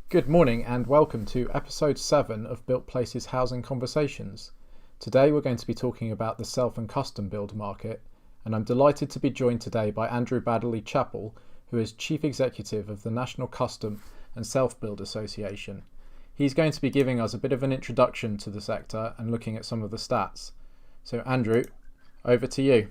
Good morning and welcome to episode 7 of BuiltPlace's Housing Conversations. Today we're going to be talking about the self and custom build market, and I'm delighted to be joined today by Andrew Baddeley-Chappell, who is Chief Executive of the National Custom and Self Build Association. He's going to be giving us a bit of an introduction to the sector and looking at some of the stats. So Andrew, over to you.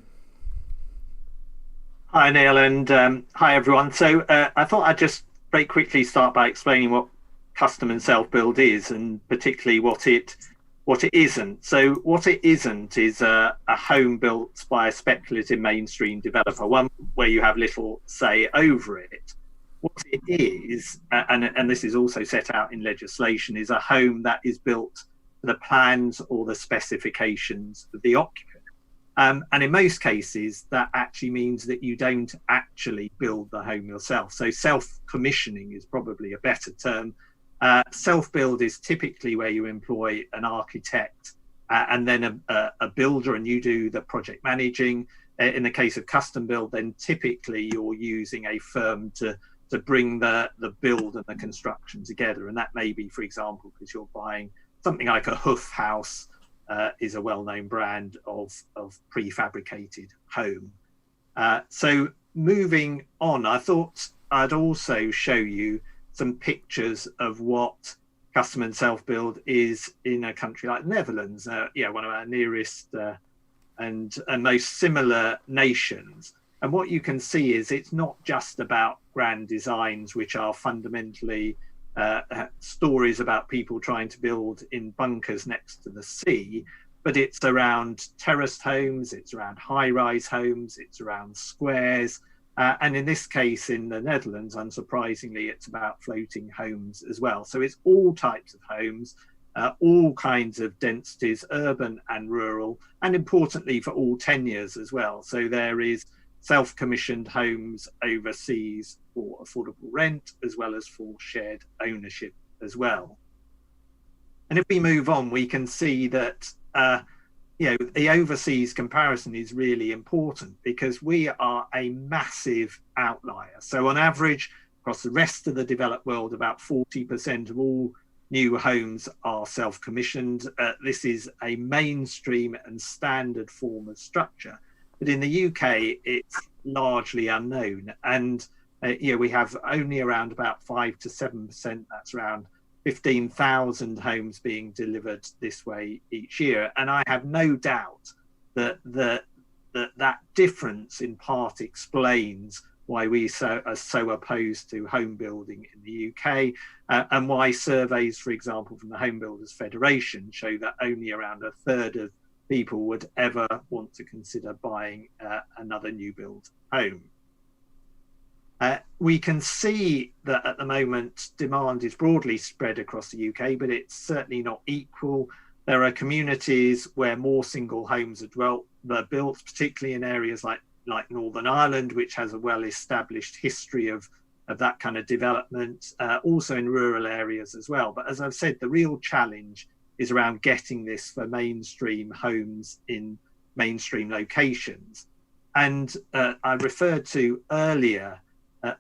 Hi, Neil, and hi, everyone. So I thought I'd just very quickly start by explaining what custom and self-build is, and particularly what it isn't. So what it isn't is a home built by a speculative mainstream developer, one where you have little say over it. What it is, and this is also set out in legislation, is a home that is built to the plans or the specifications of the occupant. And in most cases, that actually means that you don't actually build the home yourself. So self-commissioning is probably a better term. Self-build is typically where you employ an architect and then a builder, and you do the project managing. In the case of custom build, then typically you're using a firm to bring the build and the construction together. And that may be, for example, because you're buying something like a Hoof house, is a well-known brand of prefabricated home. So moving on, I thought I'd also show you some pictures of what custom and self-build is in a country like the Netherlands, one of our nearest and most similar nations. And what you can see is it's not just about grand designs, which are fundamentally stories about people trying to build in bunkers next to the sea, but it's around terraced homes, it's around high-rise homes, it's around squares, and in this case in the Netherlands, unsurprisingly, it's about floating homes as well. So it's all types of homes, all kinds of densities, urban and rural, and importantly for all tenures as well. So there is self-commissioned homes overseas for affordable rent, as well as for shared ownership as well. And if we move on, we can see that the overseas comparison is really important because we are a massive outlier. So on average, across the rest of the developed world, about 40% of all new homes are self-commissioned. This is a mainstream and standard form of structure. But in the UK, it's largely unknown. And we have only around about 5 to 7%. That's around 15,000 homes being delivered this way each year. And I have no doubt that that difference in part explains why we are so opposed to home building in the UK, and why surveys, for example, from the Home Builders Federation show that only around a third of people would ever want to consider buying another new build home. We can see that at the moment demand is broadly spread across the UK, but it's certainly not equal. There are communities where more single homes are built, particularly in areas like Northern Ireland, which has a well-established history of that kind of development, also in rural areas as well. But as I've said, the real challenge is around getting this for mainstream homes in mainstream locations. And I referred to earlier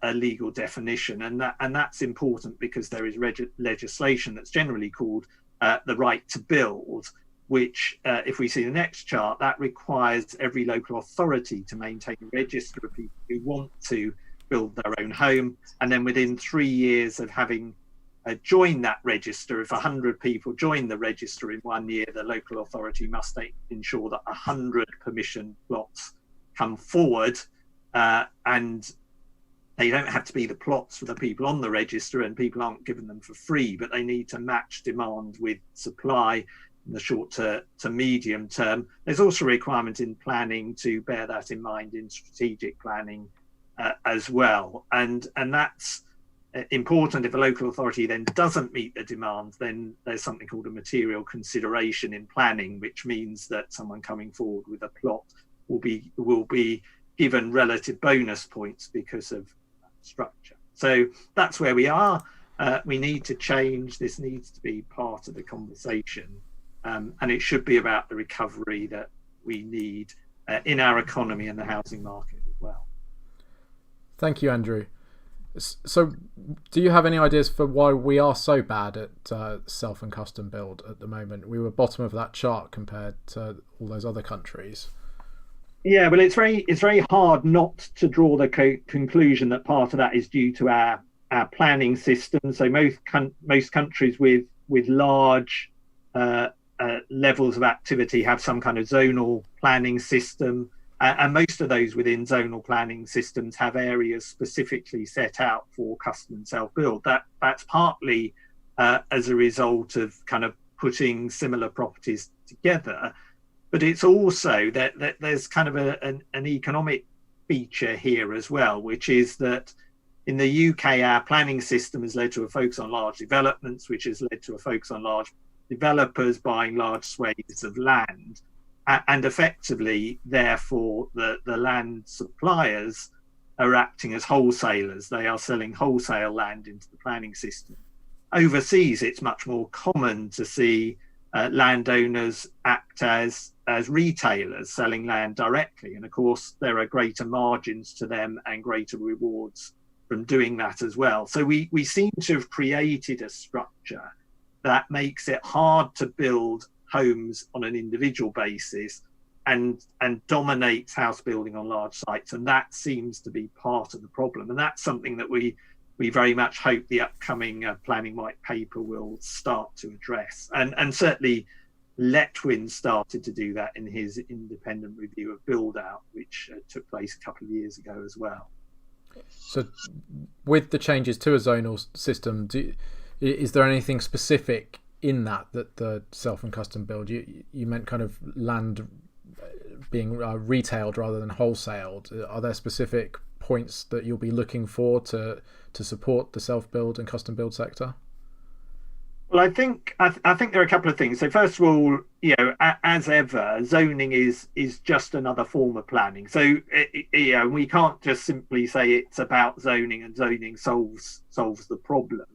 a legal definition, and that's important because there is legislation that's generally called the right to build, which, if we see the next chart, that requires every local authority to maintain a register of people who want to build their own home. And then within 3 years of having join that register, if 100 people join the register in 1 year, the local authority must ensure that 100 permission plots come forward, and they don't have to be the plots for the people on the register, and people aren't given them for free, but they need to match demand with supply in the short to medium term. There's also a requirement in planning to bear that in mind in strategic planning as well, and that's important. If a local authority then doesn't meet the demand, then there's something called a material consideration in planning, which means that someone coming forward with a plot will be given relative bonus points because of structure. So that's where we are. We need to change. This needs to be part of the conversation, and it should be about the recovery that we need in our economy and the housing market as well. Thank you, Andrew. So, do you have any ideas for why we are so bad at self and custom build at the moment? We were bottom of that chart compared to all those other countries. Yeah, well, it's very hard not to draw the conclusion that part of that is due to our planning system. So most countries with large levels of activity have some kind of zonal planning system, and most of those within zonal planning systems have areas specifically set out for custom and self build. That's partly as a result of kind of putting similar properties together. But it's also that there's kind of an economic feature here as well, which is that in the UK, our planning system has led to a focus on large developments, which has led to a focus on large developers buying large swathes of land. And effectively, therefore, the land suppliers are acting as wholesalers. They are selling wholesale land into the planning system. Overseas, it's much more common to see landowners act as retailers selling land directly. And of course, there are greater margins to them and greater rewards from doing that as well. So we seem to have created a structure that makes it hard to build homes on an individual basis and dominates house building on large sites. And that seems to be part of the problem. And that's something that we very much hope the upcoming planning white paper will start to address. And certainly Letwin started to do that in his independent review of Build Out, which took place a couple of years ago as well. So with the changes to a zonal system, is there anything specific in that the self and custom build? You meant kind of land being retailed rather than wholesaled. Are there specific points that you'll be looking for to support the self build and custom build sector? Well, I think there are a couple of things. So first of all, as ever, zoning is just another form of planning. So we can't just simply say it's about zoning and zoning solves the problem.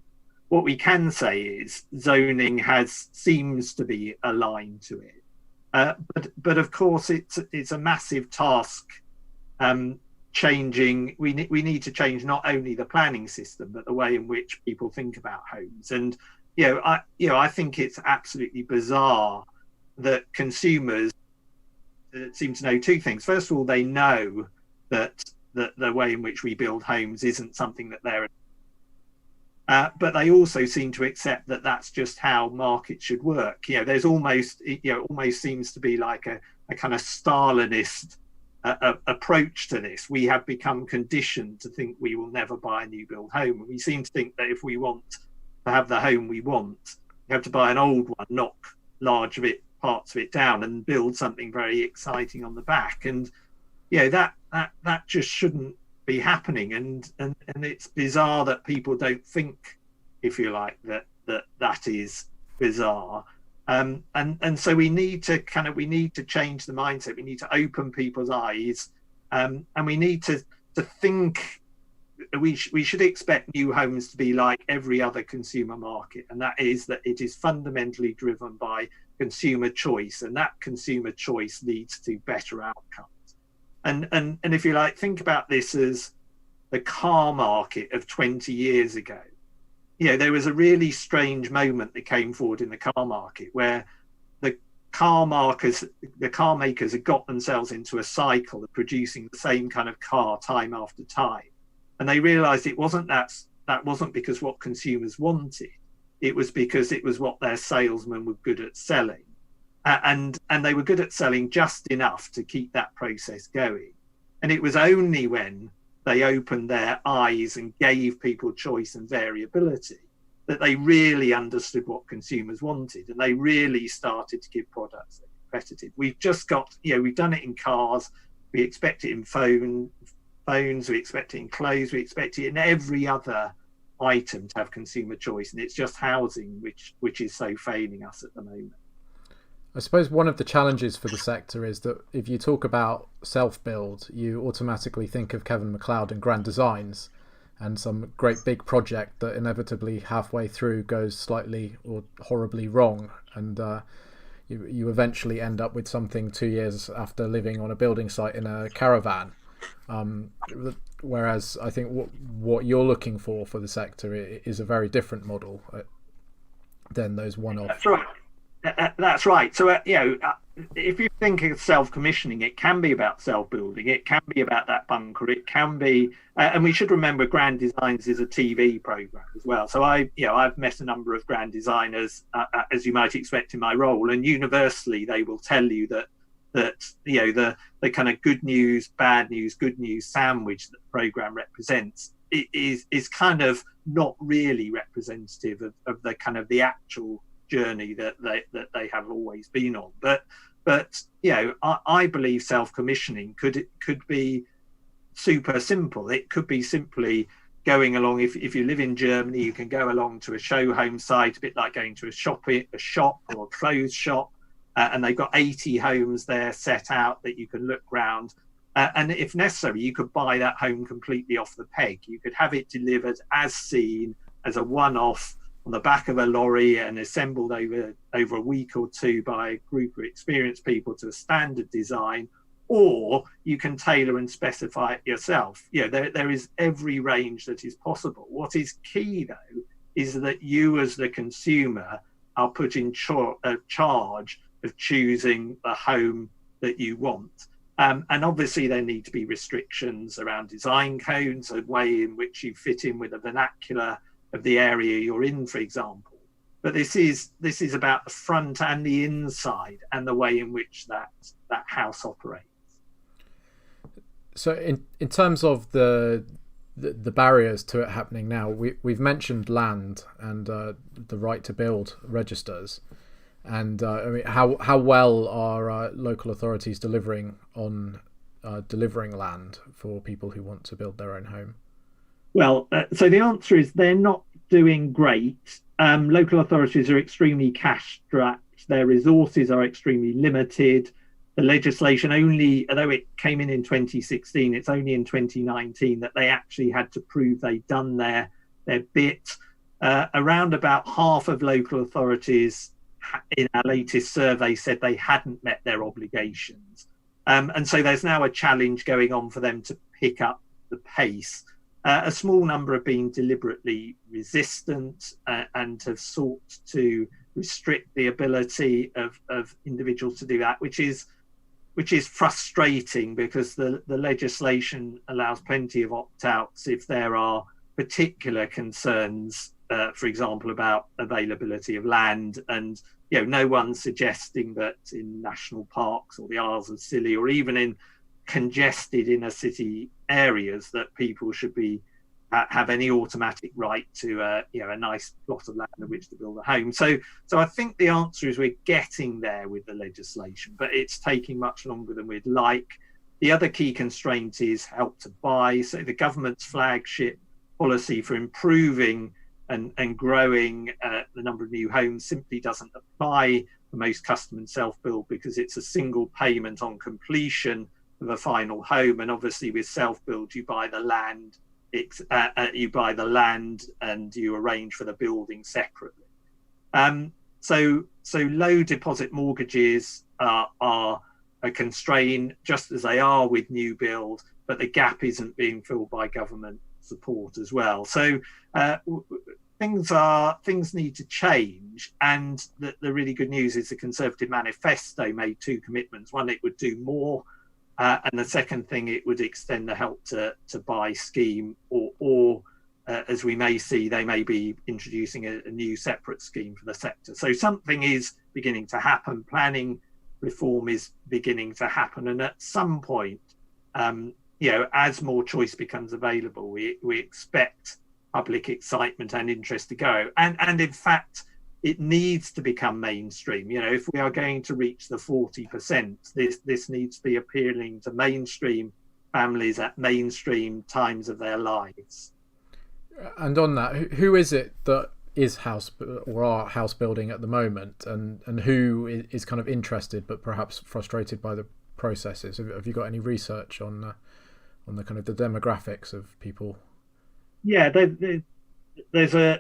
What we can say is zoning seems to be aligned to it, but of course it's a massive task. Changing, we need to change not only the planning system but the way in which people think about homes. And I think it's absolutely bizarre that consumers seem to know two things. First of all, they know that the way in which we build homes isn't something that they're but they also seem to accept that that's just how markets should work. There's almost seems to be like a kind of Stalinist approach to this. We have become conditioned to think we will never buy a new build home. And we seem to think that if we want to have the home we want, we have to buy an old one, knock parts of it down and build something very exciting on the back. And that just shouldn't be happening. And it's bizarre that people don't think, if you like, that is bizarre. And so we need to change the mindset. We need to open people's eyes, and we need to think. We should expect new homes to be like every other consumer market, and that is that it is fundamentally driven by consumer choice, and that consumer choice leads to better outcomes. And if you like, think about this as the car market of 20 years ago. There was a really strange moment that came forward in the car market where the car makers had got themselves into a cycle of producing the same kind of car time after time. And they realized it wasn't because what consumers wanted. It was because it was what their salesmen were good at selling. And they were good at selling just enough to keep that process going. And it was only when they opened their eyes and gave people choice and variability that they really understood what consumers wanted. And they really started to give products that are competitive. We've just got, we've done it in cars. We expect it in phones, we expect it in clothes, we expect it in every other item to have consumer choice, and it's just housing which is so failing us at the moment. I suppose one of the challenges for the sector is that if you talk about self-build, you automatically think of Kevin MacLeod and Grand Designs and some great big project that inevitably halfway through goes slightly or horribly wrong, and you eventually end up with something 2 years after living on a building site in a caravan. whereas I think what you're looking for the sector is a very different model than those one-off. That's right. That's right. So, if you think of self-commissioning, it can be about self-building. It can be about that bunker. It can be, and we should remember, Grand Designs is a TV program as well. So I've met a number of grand designers, as you might expect in my role, and universally they will tell you that the kind of good news, bad news, good news sandwich that the program represents is kind of not really representative of the kind of the actual journey that they have always been on. But I believe self-commissioning could be super simple. It could be simply going along. If you live in Germany, you can go along to a show home site, a bit like going to a shop or a clothes shop, and they've got 80 homes there set out that you can look round. And if necessary, you could buy that home completely off the peg. You could have it delivered as seen, as a one-off, on the back of a lorry and assembled over a week or two by a group of experienced people to a standard design, or you can tailor and specify it yourself. There is every range that is possible. What is key, though, is that you as the consumer are put in charge of choosing the home that you want. And obviously there need to be restrictions around design codes, a way in which you fit in with the vernacular of the area you're in, for example. But this is about the front and the inside and the way in which that house operates. So in terms of the barriers to it happening now, we've mentioned land and the right to build registers. And I mean, how well are local authorities delivering on delivering land for people who want to build their own home? Well, so the answer is they're not doing great. Local authorities are extremely cash-strapped. Their resources are extremely limited. The legislation although it came in 2016, it's only in 2019 that they actually had to prove they'd done their bit. Around about half of local authorities in our latest survey said they hadn't met their obligations. And so there's now a challenge going on for them to pick up the pace. A small number have been deliberately resistant and have sought to restrict the ability of individuals to do that, which is frustrating because the legislation allows plenty of opt-outs if there are particular concerns, for example, about availability of land. And no one's suggesting that in national parks or the Isles of Scilly or even in congested inner city areas that people should have any automatic right to a nice plot of land on which to build a home. So I think the answer is we're getting there with the legislation, but it's taking much longer than we'd like. The other key constraint is Help to Buy. So the government's flagship policy for improving and growing the number of new homes simply doesn't apply for most custom and self-build because it's a single payment on completion of a final home. And obviously with self-build, you buy the land, and you arrange for the building separately. So low deposit mortgages are a constraint, just as they are with new build, but the gap isn't being filled by government support as well. So things need to change. And the really good news is the Conservative manifesto made two commitments. One, it would do more. And the second thing, it would extend the Help to Buy scheme, or as we may see, they may be introducing a new separate scheme for the sector. So something is beginning to happen. Planning reform is beginning to happen. And at some point, as more choice becomes available, we expect public excitement and interest to go. And in fact, it needs to become mainstream. If we are going to reach the 40%, this needs to be appealing to mainstream families at mainstream times of their lives. And on that, who is it that is house building at the moment, and who is kind of interested but perhaps frustrated by the processes? Have you got any research on the kind of the demographics of people? Yeah,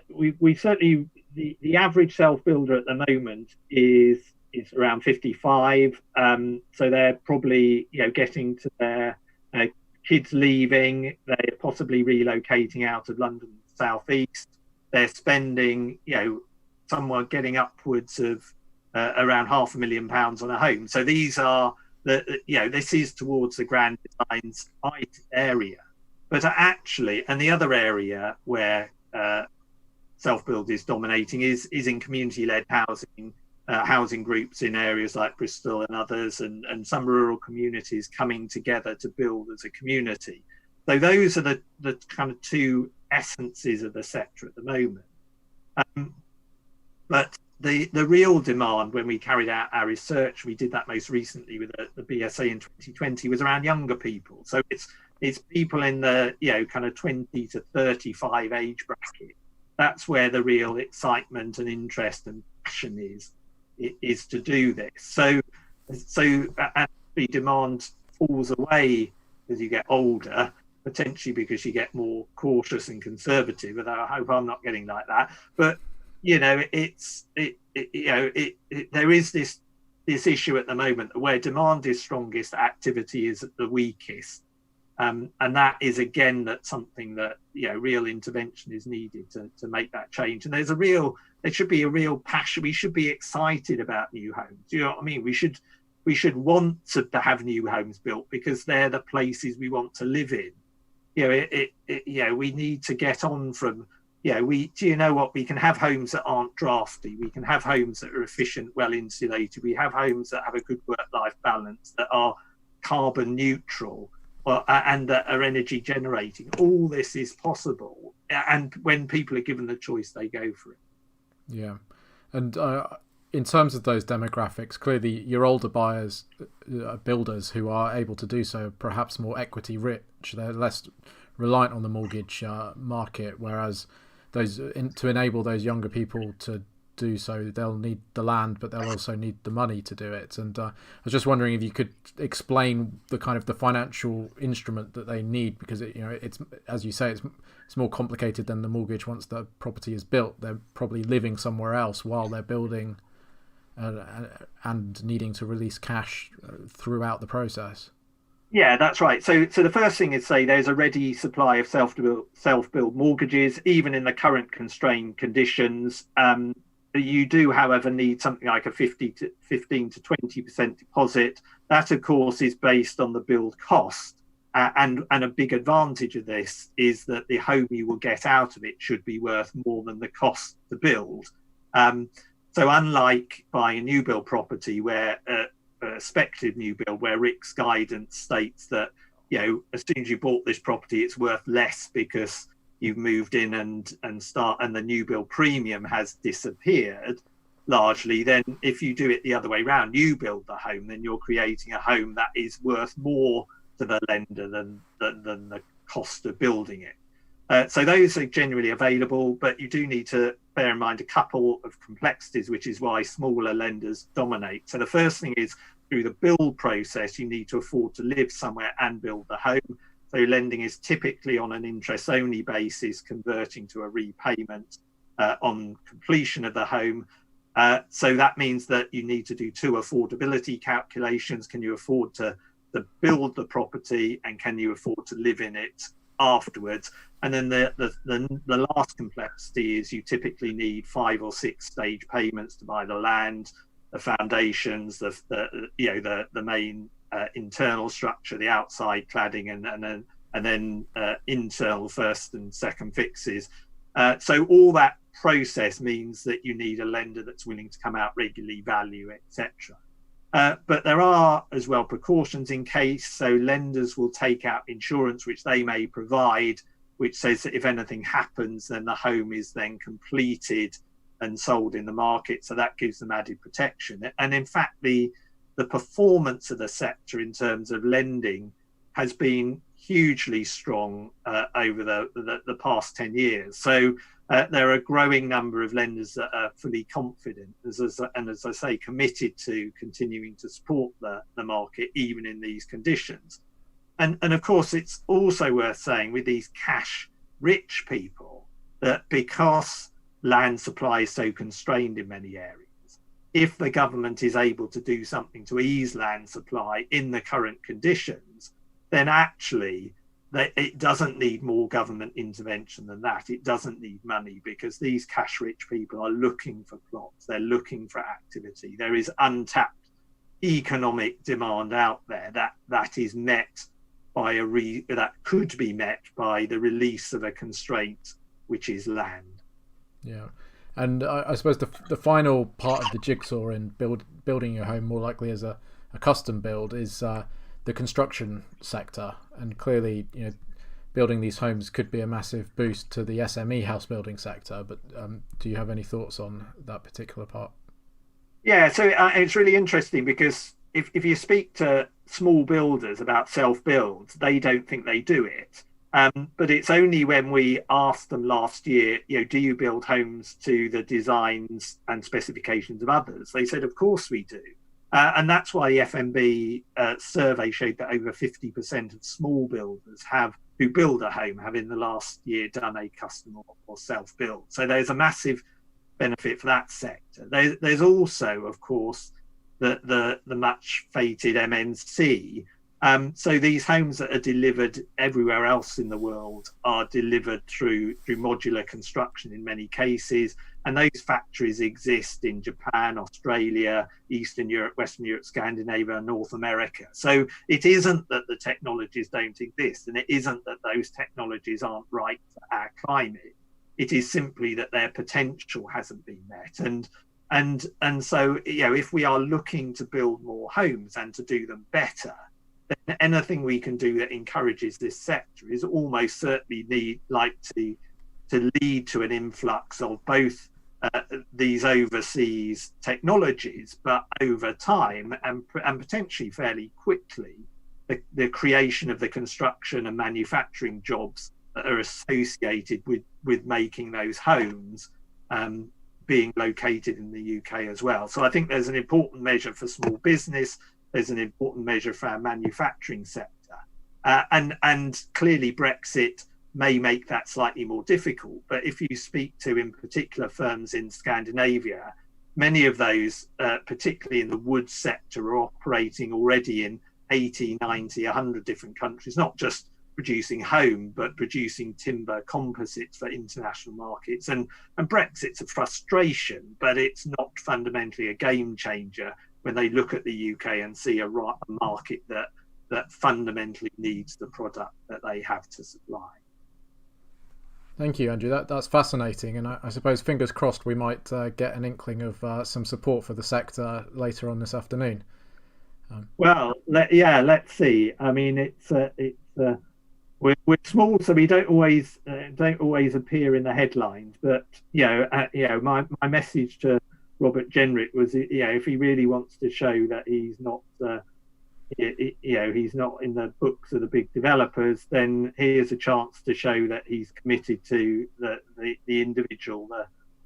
we certainly, the average self-builder at the moment is around 55. So they're probably getting to their kids leaving. They're possibly relocating out of London southeast. They're spending, someone getting upwards of around £500,000 on a home. So these are this is towards the grand designs area. But actually, and the other area where self-build is dominating is in community-led housing groups in areas like Bristol and others, and some rural communities coming together to build as a community. So those are the kind of two essences of the sector at the moment. But the real demand, when we carried out our research, we did that most recently with the BSA in 2020, was around younger people. So it's people in the kind of 20 to 35 age bracket. That's where the real excitement and interest and passion is to do this. So the demand falls away as you get older, potentially because you get more cautious and conservative. And I hope I'm not getting like that. But there is this issue at the moment where demand is strongest, activity is at the weakest. And that is, again, that's something that, real intervention is needed to make that change. And there should be a real passion. We should be excited about new homes. Do you know what I mean? We should want to have new homes built because they're the places we want to live in. We need to get on from, we can have homes that aren't drafty. We can have homes that are efficient, well insulated. We have homes that have a good work-life balance, that are carbon neutral, and that are energy generating. All this is possible, and when people are given the choice, they go for it. Yeah, and in terms of those demographics, clearly your older buyers, builders who are able to do so, perhaps more equity rich, they're less reliant on the mortgage market, whereas to enable those younger people to do so, they'll need the land, but they'll also need the money to do it. And I was just wondering if you could explain the kind of the financial instrument that they need, because it's, as you say, it's more complicated than the mortgage. Once the property is built, they're probably living somewhere else while they're building, and needing to release cash throughout the process. Yeah, that's right. So the first thing is, say there's a ready supply of self-build mortgages, even in the current constrained conditions. You do, however, need something like a 15 to 20% deposit. That, of course, is based on the build cost. And a big advantage of this is that the home you will get out of it should be worth more than the cost to build. So unlike buying a new build property where a speculative new build, where Rick's guidance states that, as soon as you bought this property, it's worth less because you've moved in and the new build premium has disappeared largely. Then if you do it the other way around, you build the home, then you're creating a home that is worth more to the lender than the cost of building it. So those are generally available, but you do need to bear in mind a couple of complexities, which is why smaller lenders dominate. So the first thing is, through the build process, you need to afford to live somewhere and build the home. So lending is typically on an interest-only basis, converting to a repayment on completion of the home. So that means that you need to do two affordability calculations. Can you afford to build the property, and can you afford to live in it afterwards? And then the last complexity is you typically need 5 or 6 stage payments to buy the land, the foundations, the main internal structure, the outside cladding, and then internal first and second fixes. So all that process means that you need a lender that's willing to come out regularly, value, etc. But there are as well precautions in case. So lenders will take out insurance, which they may provide, which says that if anything happens, then the home is then completed and sold in the market. So that gives them added protection. And in fact, the performance of the sector in terms of lending has been hugely strong over the past 10 years. So there are a growing number of lenders that are fully confident, and as I say, committed to continuing to support the market even in these conditions. And of course, it's also worth saying with these cash-rich people that because land supply is so constrained in many areas, if the government is able to do something to ease land supply in the current conditions, then actually it doesn't need more government intervention than that. It doesn't need money, because these cash-rich people are looking for plots. They're looking for activity. There is untapped economic demand out there that is met by that could be met by the release of a constraint, which is land. Yeah, and I suppose the final part of the jigsaw in building your home more likely as a custom build is the construction sector, and clearly, building these homes could be a massive boost to the SME house building sector. But do you have any thoughts on that particular part? Yeah, so it's really interesting, because if you speak to small builders about self-builds, they don't think they do it. But it's only when we asked them last year, do you build homes to the designs and specifications of others? They said, of course we do. And that's why the FMB survey showed that over 50% of small builders who build a home have in the last year done a custom or self-build. So there's a massive benefit for that sector. There's also, of course, the much fated MNC. So these homes that are delivered everywhere else in the world are delivered through modular construction in many cases. And those factories exist in Japan, Australia, Eastern Europe, Western Europe, Scandinavia, North America. So it isn't that the technologies don't exist, and it isn't that those technologies aren't right for our climate. It is simply that their potential hasn't been met. And so, if we are looking to build more homes and to do them better, then anything we can do that encourages this sector is almost certainly to lead to an influx of both these overseas technologies, but over time and potentially fairly quickly, the creation of the construction and manufacturing jobs that are associated with making those homes being located in the UK as well. So I think there's an important measure for small business. There's an important measure for our manufacturing sector. And clearly Brexit may make that slightly more difficult. But if you speak to, in particular, firms in Scandinavia, many of those, particularly in the wood sector, are operating already in 80, 90, 100 different countries, not just producing home, but producing timber composites for international markets. And Brexit's a frustration, but it's not fundamentally a game changer when they look at the UK and see a market that fundamentally needs the product that they have to supply. Thank you, Andrew. That's fascinating, and I suppose fingers crossed we might get an inkling of some support for the sector later on this afternoon. Well, let's see. I mean, we're small, so we don't always appear in the headlines. But my message to Robert Jenrick was, if he really wants to show that he's not he's not in the books of the big developers, then here's a chance to show that he's committed to the individual,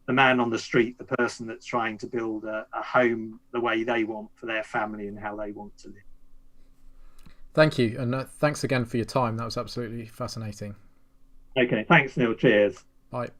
the man on the street, the person that's trying to build a home the way they want for their family and how they want to live. Thank you, and thanks again for your time. That was absolutely fascinating. Okay, thanks, Neil. Cheers. Bye.